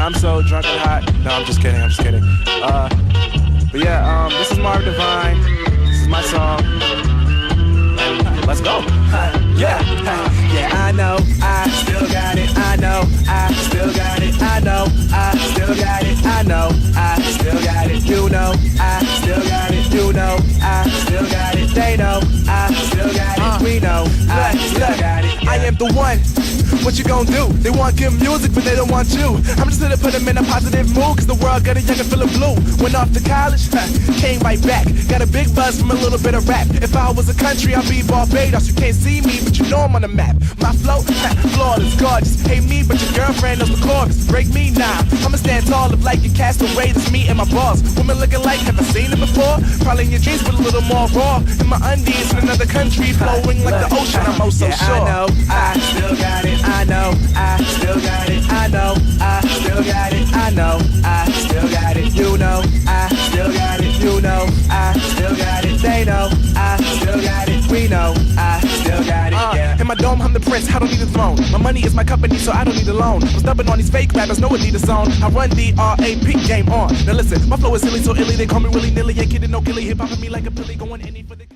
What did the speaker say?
I'm so drunk and hot. No, I'm just kidding. But yeah, this is Marv Divine. This is my song. And let's go. Yeah, I know, I still got it. I know, I still got it. I know, I still got it. I know, I still got it. You know, I still got it. You know, I still got it. They know, I still got it. We know, I still got it. I am the one. What you gon' do? They want good music, but they don't want you. I'm just here to put them in a positive mood, cause the world got a young and feeling blue. Went off to college, came right back. Got a big buzz from a little bit of rap. If I was a country, I'd be Barbados. You can't see me, but you know I'm on the map. My flow, flawless, gorgeous. Hate me, but your girlfriend knows the chorus. Break me now, I'ma stand tall, look like a castaway. That's me and my boss. Women looking like, have I seen it before? Probably in your dreams, but a little more raw. In my undies, in another country, flowing like the ocean. I'm oh so sure. I know, I still got it. I know, I still got it. I know, I still got it. I know, I still got it. You know, I still got it. You know, I still got it. They know, I still got it. We know, I still got it. Yeah. In my dome, I'm the prince. I don't need a throne. My money is my company, so I don't need a loan. I'm stubborn on these fake rappers, no one need a zone. I run the R.A.P. game on. Now listen, my flow is silly, so illy. They call me willy nilly. Ain't kidding, no killy. Hip hop me like a pilly, going any for the.